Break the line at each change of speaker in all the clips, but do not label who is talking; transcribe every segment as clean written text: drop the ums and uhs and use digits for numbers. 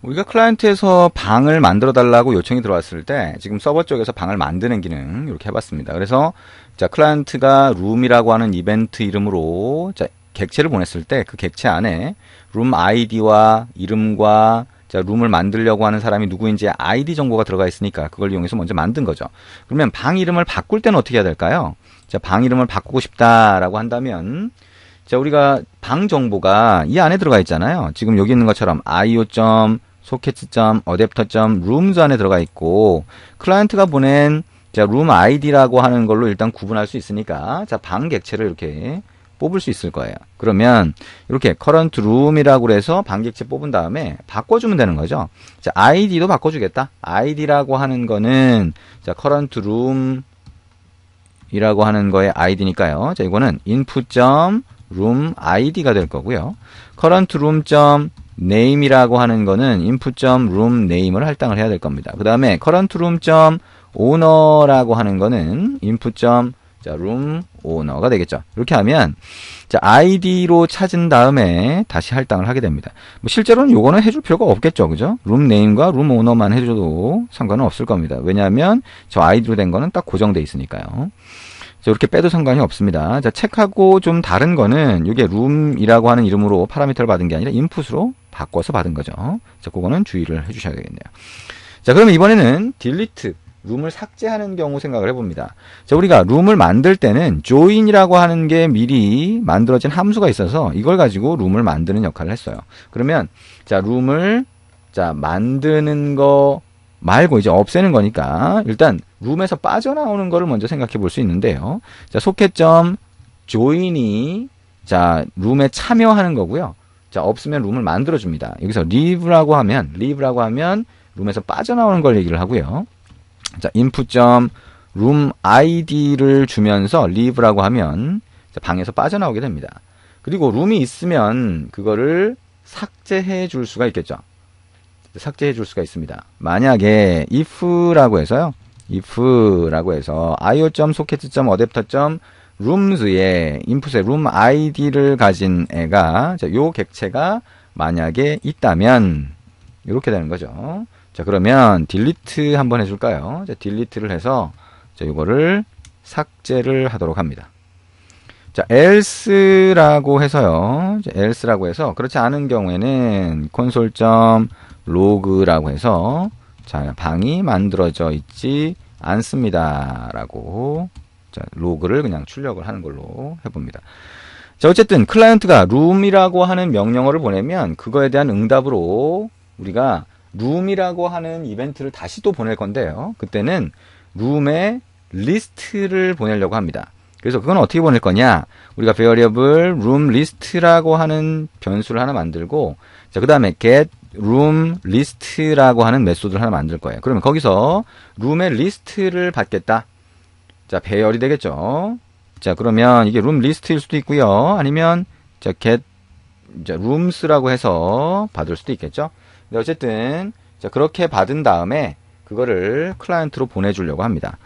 우리가 클라이언트에서 방을 만들어 달라고 요청이 들어왔을 때 지금 서버 쪽에서 방을 만드는 기능 이렇게 해봤습니다. 그래서 자 클라이언트가 룸이라고 하는 이벤트 이름으로 자 객체를 보냈을 때 그 객체 안에 룸 아이디와 이름과 자 룸을 만들려고 하는 사람이 누구인지 아이디 정보가 들어가 있으니까 그걸 이용해서 먼저 만든 거죠. 그러면 방 이름을 바꿀 때는 어떻게 해야 될까요? 자 방 이름을 바꾸고 싶다라고 한다면 자 우리가 방 정보가 이 안에 들어가 있잖아요. 지금 여기 있는 것처럼 io.sockets.adapter.rooms 안에 들어가 있고 클라이언트가 보낸 자 룸 아이디라고 하는 걸로 일단 구분할 수 있으니까 자 방 객체를 이렇게 뽑을 수 있을 거예요. 그러면 이렇게 current room이라고 해서 방 객체 뽑은 다음에 바꿔주면 되는 거죠. 자 id도 바꿔주겠다. id라고 하는 거는 자 current room 이라고 하는 거의 id니까요. 자 이거는 input.room id가 될 거고요. current room. name이라고 하는 거는 input.room name을 할당을 해야 될 겁니다. 그 다음에 current room.owner라고 하는 거는 input.room owner가 되겠죠. 이렇게 하면 자 id로 찾은 다음에 다시 할당을 하게 됩니다. 뭐 실제로는 요거는 해줄 필요가 없겠죠, 그죠? room name과 room owner만 해줘도 상관은 없을 겁니다. 왜냐하면 저 id로 된 거는 딱 고정돼 있으니까요. 자, 이렇게 빼도 상관이 없습니다. 자, 책하고 좀 다른 거는 이게 룸이라고 하는 이름으로 파라미터를 받은 게 아니라 인풋으로 바꿔서 받은 거죠. 자, 그거는 주의를 해주셔야 되겠네요. 자, 그러면 이번에는 delete, 룸을 삭제하는 경우 생각을 해봅니다. 자, 우리가 룸을 만들 때는 join이라고 하는 게 미리 만들어진 함수가 있어서 이걸 가지고 룸을 만드는 역할을 했어요. 그러면 자, 룸을 자, 만드는 거 말고 이제 없애는 거니까 일단 룸에서 빠져나오는 거를 먼저 생각해 볼 수 있는데요. 자, socket.join이 자, 룸에 참여하는 거고요. 자, 없으면 룸을 만들어 줍니다. 여기서 leave라고 하면 룸에서 빠져나오는 걸 얘기를 하고요. 자, input.room id를 주면서 leave라고 하면 자, 방에서 빠져나오게 됩니다. 그리고 룸이 있으면 그거를 삭제해 줄 수가 있겠죠. 삭제해 줄 수가 있습니다. 만약에 if라고 해서 io.socket.adapter.rooms에 인풋에 room id를 가진 애가 자, 요 객체가 만약에 있다면 이렇게 되는 거죠. 자, 그러면 delete 한번 해줄까요? 자, delete를 해서 자, 요거를 삭제를 하도록 합니다. 자, else라고 해서요. 자, else라고 해서 그렇지 않은 경우에는 console.log라고 해서 자, 방이 만들어져 있지 않습니다. 라고 자, 로그를 그냥 출력을 하는 걸로 해봅니다. 자, 어쨌든 클라이언트가 룸이라고 하는 명령어를 보내면 그거에 대한 응답으로 우리가 룸이라고 하는 이벤트를 다시 또 보낼 건데요. 그때는 룸의 리스트를 보내려고 합니다. 그래서 그건 어떻게 보낼 거냐? 우리가 variable room list라고 하는 변수를 하나 만들고 자, 그 다음에 get room list라고 하는 메소드를 하나 만들 거예요. 그러면 거기서 룸의 리스트를 받겠다. 자, 배열이 되겠죠. 자, 그러면 이게 룸 리스트일 수도 있고요. 아니면 자, get 자, rooms라고 해서 받을 수도 있겠죠. 근데 어쨌든 자, 그렇게 받은 다음에 그거를 클라이언트로 보내주려고 합니다.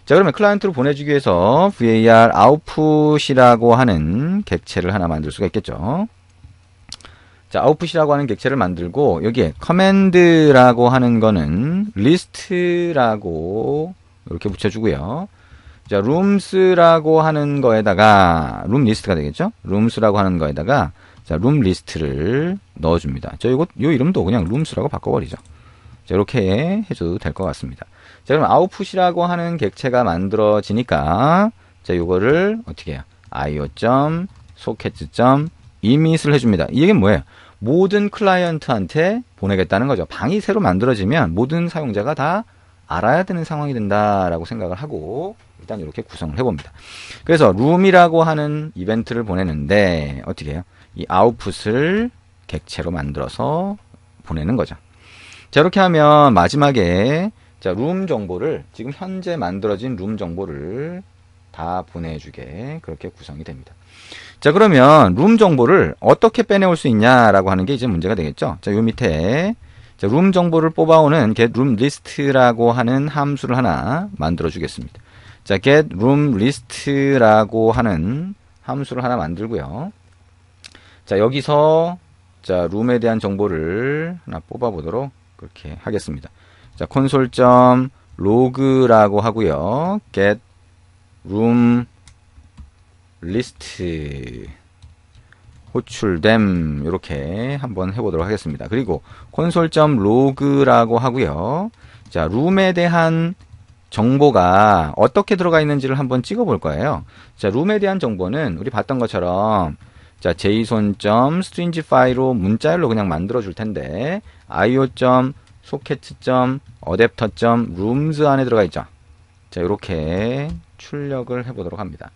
자, 그러면 클라이언트로 보내주기 위해서 var output이라고 하는 객체를 하나 만들 수가 있겠죠. 자, output이라고 하는 객체를 만들고 여기에 command라고 하는 거는 list라고 이렇게 붙여주고요. 자, rooms라고 하는 거에다가 room list가 되겠죠. rooms라고 하는 거에다가 자, room list를 넣어줍니다. 저 요 이름도 그냥 rooms라고 바꿔버리죠. 자, 이렇게 해줘도 될 것 같습니다. 자, 그럼 output이라고 하는 객체가 만들어지니까 자, 요거를 어떻게 해요? io.socket.emit을 해줍니다. 이게 뭐예요? 모든 클라이언트한테 보내겠다는 거죠. 방이 새로 만들어지면 모든 사용자가 다 알아야 되는 상황이 된다라고 생각을 하고 일단 이렇게 구성을 해봅니다. 그래서 룸이라고 하는 이벤트를 보내는데 어떻게 해요? 이 아웃풋을 객체로 만들어서 보내는 거죠. 자, 이렇게 하면 마지막에 자, 룸 정보를 지금 현재 만들어진 룸 정보를 다 보내주게 그렇게 구성이 됩니다. 자, 그러면 룸 정보를 어떻게 빼내올 수 있냐라고 하는 게 이제 문제가 되겠죠. 자, 요 밑에 자, 룸 정보를 뽑아오는 get room list라고 하는 함수를 하나 만들어 주겠습니다. 자, get room list라고 하는 함수를 하나 만들고요. 자, 여기서 자, 룸에 대한 정보를 하나 뽑아보도록 그렇게 하겠습니다. 자, console.log라고 하고요. get room list 호출됨 이렇게 한번 해보도록 하겠습니다. 그리고 console.log라고 하고요. 자, 룸에 대한 정보가 어떻게 들어가 있는지를 한번 찍어 볼 거예요. 자, 룸에 대한 정보는 우리 봤던 것처럼 자, json.string 파일로 문자열로 그냥 만들어 줄 텐데 io.socket.adapter.rooms 안에 들어가 있죠. 자, 이렇게 출력을 해 보도록 합니다.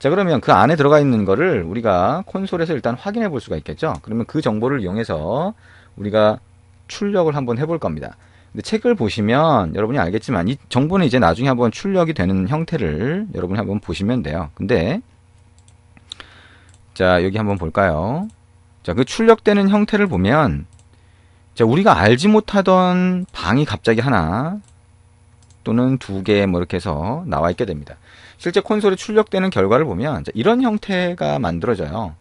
자, 그러면 그 안에 들어가 있는 거를 우리가 콘솔에서 일단 확인해 볼 수가 있겠죠. 그러면 그 정보를 이용해서 우리가 출력을 한번 해볼 겁니다. 근데 책을 보시면 여러분이 알겠지만 이 정보는 이제 나중에 한번 출력이 되는 형태를 여러분이 한번 보시면 돼요. 근데 자, 여기 한번 볼까요? 자, 그 출력되는 형태를 보면 자, 우리가 알지 못하던 방이 갑자기 하나 또는 두 개 뭐 이렇게 해서 나와 있게 됩니다. 실제 콘솔에 출력되는 결과를 보면 자, 이런 형태가 만들어져요.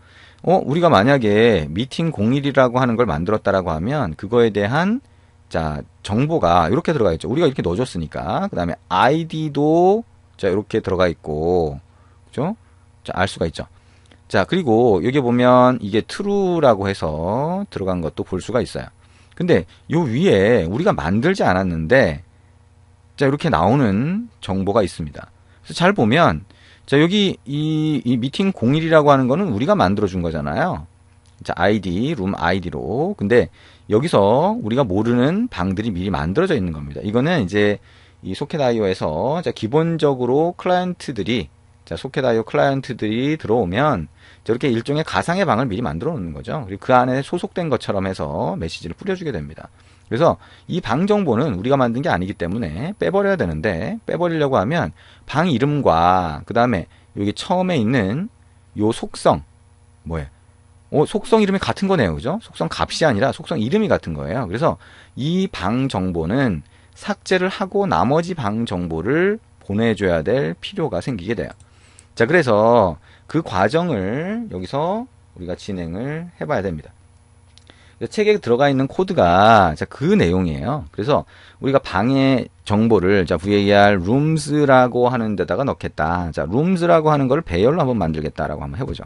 우리가 만약에 미팅 01이라고 하는 걸 만들었다라고 하면 그거에 대한 자, 정보가 이렇게 들어가 있죠. 우리가 이렇게 넣어줬으니까. 그 다음에 아이디도 자, 이렇게 들어가 있고 그죠? 자, 알 수가 있죠. 자, 그리고 여기 보면 이게 true라고 해서 들어간 것도 볼 수가 있어요. 근데 요 위에 우리가 만들지 않았는데 자, 이렇게 나오는 정보가 있습니다. 그래서 잘 보면 자, 여기 이 미팅 01이라고 하는 거는 우리가 만들어 준 거잖아요. 자, 아이디, 룸 아이디로. 근데 여기서 우리가 모르는 방들이 미리 만들어져 있는 겁니다. 이거는 이제 이 소켓.io에서 자, 기본적으로 클라이언트들이 자, 소켓.io 클라이언트들이 들어오면 저렇게 일종의 가상의 방을 미리 만들어 놓는 거죠. 그리고 그 안에 소속된 것처럼 해서 메시지를 뿌려주게 됩니다. 그래서 이 방 정보는 우리가 만든 게 아니기 때문에 빼버려야 되는데 빼버리려고 하면 방 이름과 그 다음에 여기 처음에 있는 요 속성 뭐예요? 속성 이름이 같은 거네요. 그죠? 속성 값이 아니라 속성 이름이 같은 거예요. 그래서 이 방 정보는 삭제를 하고 나머지 방 정보를 보내줘야 될 필요가 생기게 돼요. 자, 그래서 그 과정을 여기서 우리가 진행을 해봐야 됩니다. 책에 들어가 있는 코드가 자, 그 내용이에요. 그래서 우리가 방의 정보를 자, var rooms라고 하는 데다가 넣겠다. 자, rooms라고 하는 걸 배열로 한번 만들겠다라고 한번 해보죠.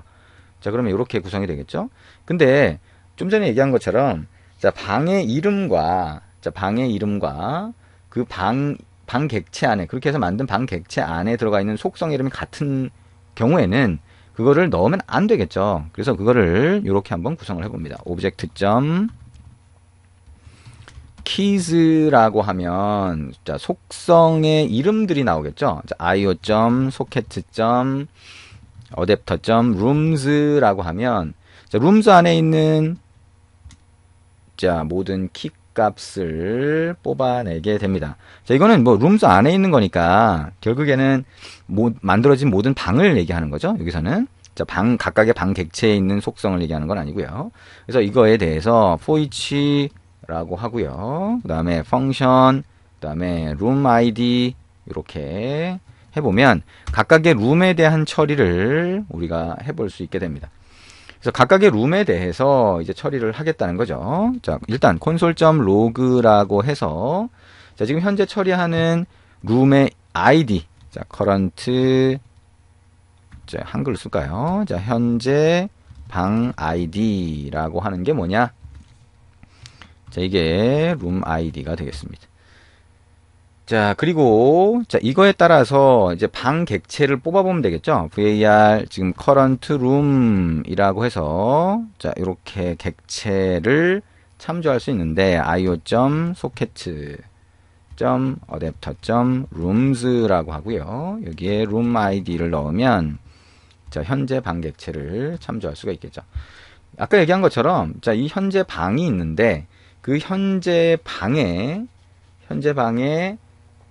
자, 그러면 이렇게 구성이 되겠죠. 근데 좀 전에 얘기한 것처럼 자, 방의 이름과 그 방 객체 안에 그렇게 해서 만든 방 객체 안에 들어가 있는 속성 이름이 같은 경우에는 그거를 넣으면 안 되겠죠. 그래서 그거를 이렇게 한번 구성을 해봅니다. object.keys라고 하면 자, 속성의 이름들이 나오겠죠. 자, io.socket.adapter.rooms라고 하면 자, rooms 안에 있는 자, 모든 키 값을 뽑아내게 됩니다. 자, 이거는 뭐 rooms 안에 있는 거니까 결국에는 만들어진 모든 방을 얘기하는 거죠. 여기서는 자, 각각의 방 객체에 있는 속성을 얘기하는 건 아니고요. 그래서 이거에 대해서 for each라고 하고요. 그 다음에 function, 그 다음에 room id 이렇게 해보면 각각의 룸에 대한 처리를 우리가 해볼 수 있게 됩니다. 그래서 각각의 룸에 대해서 이제 처리를 하겠다는 거죠. 자, 일단 console.log라고 해서 자, 지금 현재 처리하는 룸의 id 자, current 자, 한글로 쓸까요? 자, 현재 방 id라고 하는 게 뭐냐? 자, 이게 룸 id가 되겠습니다. 자, 그리고 자, 이거에 따라서 이제 방 객체를 뽑아보면 되겠죠. var 지금 current room이라고 해서 자, 이렇게 객체를 참조할 수 있는데 io.socket.adapter.rooms라고 하고요. 여기에 room id를 넣으면 자, 현재 방 객체를 참조할 수가 있겠죠. 아까 얘기한 것처럼 자, 이 현재 방이 있는데 그 현재 방에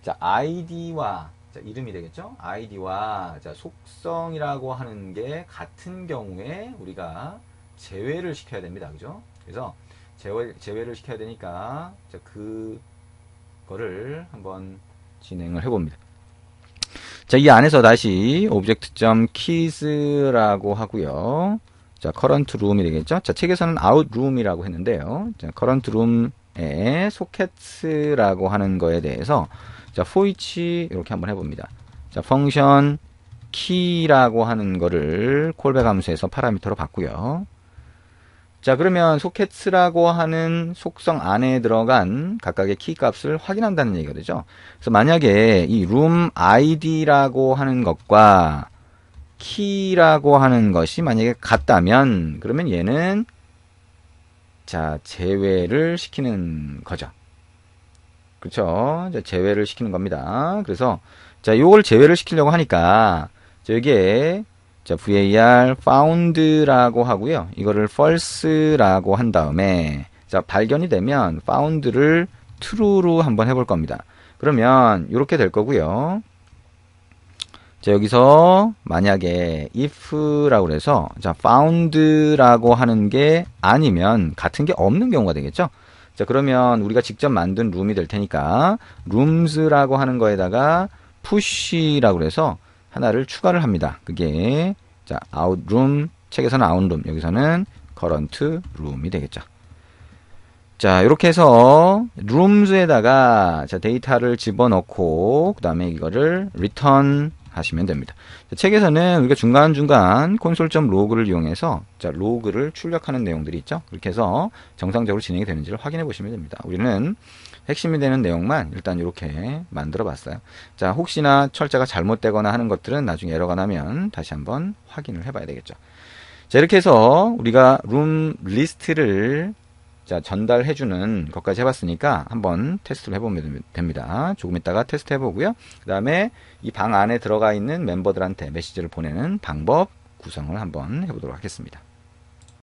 자, id와 자, 이름이 되겠죠? id와 자, 속성이라고 하는 게 같은 경우에 우리가 제외를 시켜야 됩니다. 그죠? 그래서 제외를 시켜야 되니까 자, 그거를 한번 진행을 해봅니다. 자, 이 안에서 다시 object.keys라고 하고요. 자, current room이 되겠죠. 자, 책에서는 out room이라고 했는데요. 자, current room의 소켓라고 하는 거에 대해서 자, for each 이렇게 한번 해봅니다. 자, 펑션 key라고 하는 거를 콜백 함수에서 파라미터로 바꾸요. 자, 그러면 소켓라고 하는 속성 안에 들어간 각각의 키 값을 확인한다는 얘기가 되죠. 그래서 만약에 이 room id라고 하는 것과 키라고 하는 것이 만약에 같다면 그러면 얘는 자, 제외를 시키는 거죠. 그렇죠? 제외를 시키는 겁니다. 그래서 자, 요걸 제외를 시키려고 하니까 자, 여기에 자, var found라고 하고요. 이거를 false라고 한 다음에 자, 발견이 되면 found를 true로 한번 해볼 겁니다. 그러면 이렇게 될 거고요. 자, 여기서 만약에 if라고 해서 자, found라고 하는 게 아니면 같은 게 없는 경우가 되겠죠. 자, 그러면 우리가 직접 만든 룸이 될 테니까 rooms라고 하는 거에다가 push라고 해서 하나를 추가를 합니다. 그게 자, out room, 책에서는 out room, 여기서는 current room이 되겠죠. 자, 이렇게 해서 rooms에다가 자, 데이터를 집어넣고 그다음에 이거를 return 하시면 됩니다. 자, 책에서는 우리가 중간중간 console.log를 이용해서 자, 로그를 출력하는 내용들이 있죠. 그렇게 해서 정상적으로 진행이 되는지를 확인해 보시면 됩니다. 우리는 핵심이 되는 내용만 일단 이렇게 만들어 봤어요. 자, 혹시나 철자가 잘못되거나 하는 것들은 나중에 에러가 나면 다시 한번 확인을 해봐야 되겠죠. 자, 이렇게 해서 우리가 룸 리스트를 자, 전달해주는 것까지 해봤으니까 한번 테스트를 해보면 됩니다. 조금 있다가 테스트 해보고요. 그 다음에 이 방 안에 들어가 있는 멤버들한테 메시지를 보내는 방법 구성을 한번 해보도록 하겠습니다.